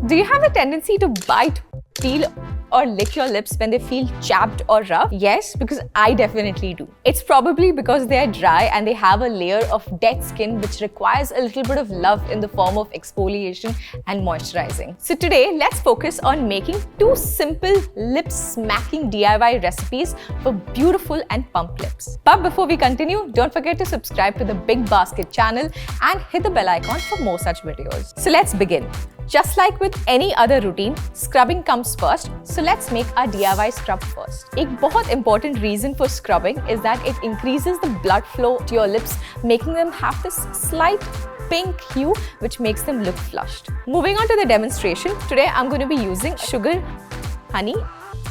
Do you have a tendency to bite, peel, or lick your lips when they feel chapped or rough? Yes, because I definitely do. It's probably because they are dry and they have a layer of dead skin which requires a little bit of love in the form of exfoliation and moisturizing. So today, let's focus on making 2 simple lip-smacking DIY recipes for beautiful and plump lips. But before we continue, don't forget to subscribe to the BigBasket channel and hit the bell icon for more such videos. So let's begin. Just like with any other routine, scrubbing comes first, so let's make our DIY scrub first. एक बहुत important reason for scrubbing is that it increases the blood flow to your lips, making them have this slight pink hue which makes them look flushed. Moving on to the demonstration, today I'm going to be using sugar, honey,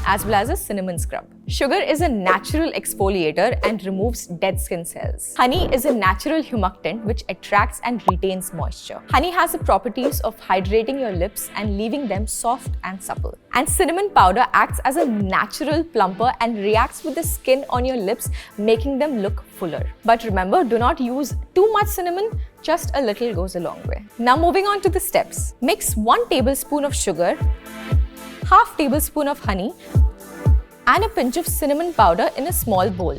as well as a cinnamon scrub. Sugar is a natural exfoliator and removes dead skin cells. Honey is a natural humectant which attracts and retains moisture. Honey has the properties of hydrating your lips and leaving them soft and supple. And cinnamon powder acts as a natural plumper and reacts with the skin on your lips, making them look fuller. But remember, do not use too much cinnamon, just a little goes a long way. Now moving on to the steps. Mix 1 tablespoon of sugar, half tablespoon of honey, and a pinch of cinnamon powder in a small bowl.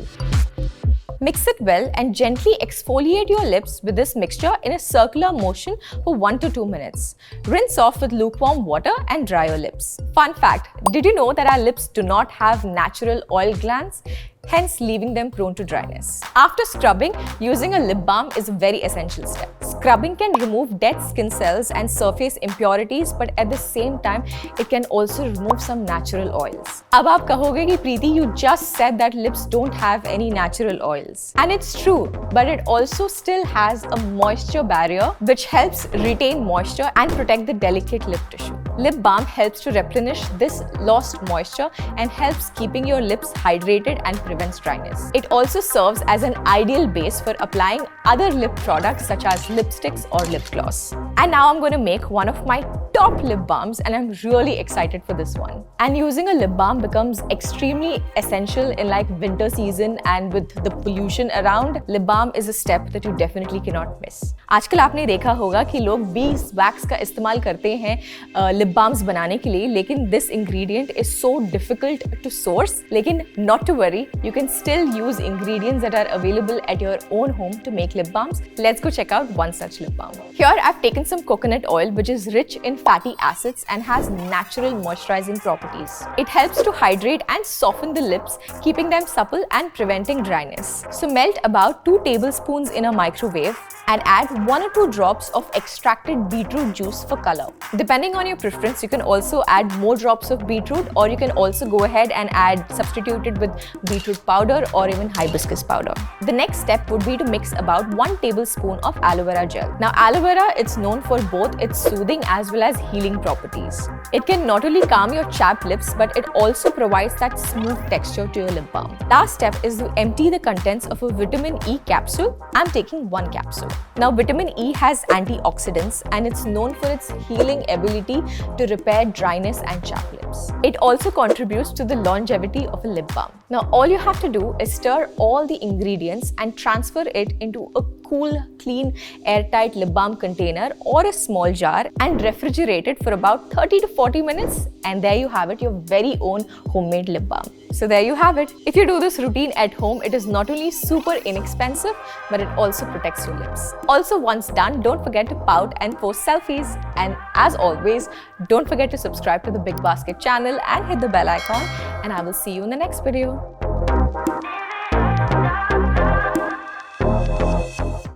Mix it well and gently exfoliate your lips with this mixture in a circular motion for 1 to 2 minutes. Rinse off with lukewarm water and dry your lips. Fun fact, did you know that our lips do not have natural oil glands, hence leaving them prone to dryness? After scrubbing, using a lip balm is a very essential step. Scrubbing can remove dead skin cells and surface impurities, but at the same time, it can also remove some natural oils. अब आप कहोगे कि प्रीति, you just said that lips don't have any natural oils. And it's true, but it also still has a moisture barrier which helps retain moisture and protect the delicate lip tissue. Lip balm helps to replenish this lost moisture and helps keeping your lips hydrated and prevents dryness. It also serves as an ideal base for applying other lip products such as lipsticks or lip gloss. And now I'm going to make one of my top lip balms, and I'm really excited for this one. And using a lip balm becomes extremely essential in like winter season, and with the pollution around, lip balm is a step that you definitely cannot miss. आजकल आपने देखा होगा कि लोग beeswax का इस्तेमाल करते हैं lip balms बनाने के लिए, लेकिन this ingredient is so difficult to source. लेकिन not to worry, you can still use ingredients that are available at your own home to make lip balms. Let's go check out one such lip balm. Here I've taken some coconut oil which is rich in fatty acids and has natural moisturizing properties. It helps to hydrate and soften the lips, keeping them supple and preventing dryness. So melt about 2 tablespoons in a microwave and add 1 or 2 drops of extracted beetroot juice for color. Depending on your preference, you can also add more drops of beetroot, or you can also go ahead and substitute it with beetroot powder or even hibiscus powder. The next step would be to mix about 1 tablespoon of aloe vera gel. Now aloe vera, it's known for both its soothing as well as healing properties. It can not only calm your chapped lips, but it also provides that smooth texture to your lip balm. Last step is to empty the contents of a vitamin E capsule. I'm taking 1 capsule. Now, vitamin E has antioxidants and it's known for its healing ability to repair dryness and chapped lips. It also contributes to the longevity of a lip balm. Now, all you have to do is stir all the ingredients and transfer it into a cool, clean, airtight lip balm container or a small jar and refrigerate it for about 30 to 40 minutes, and there you have it, your very own homemade lip balm. So there you have it. If you do this routine at home, it is not only super inexpensive, but it also protects your lips. Also, once done, don't forget to pout and post selfies. And as always, don't forget to subscribe to the BigBasket channel and hit the bell icon, and I will see you in the next video.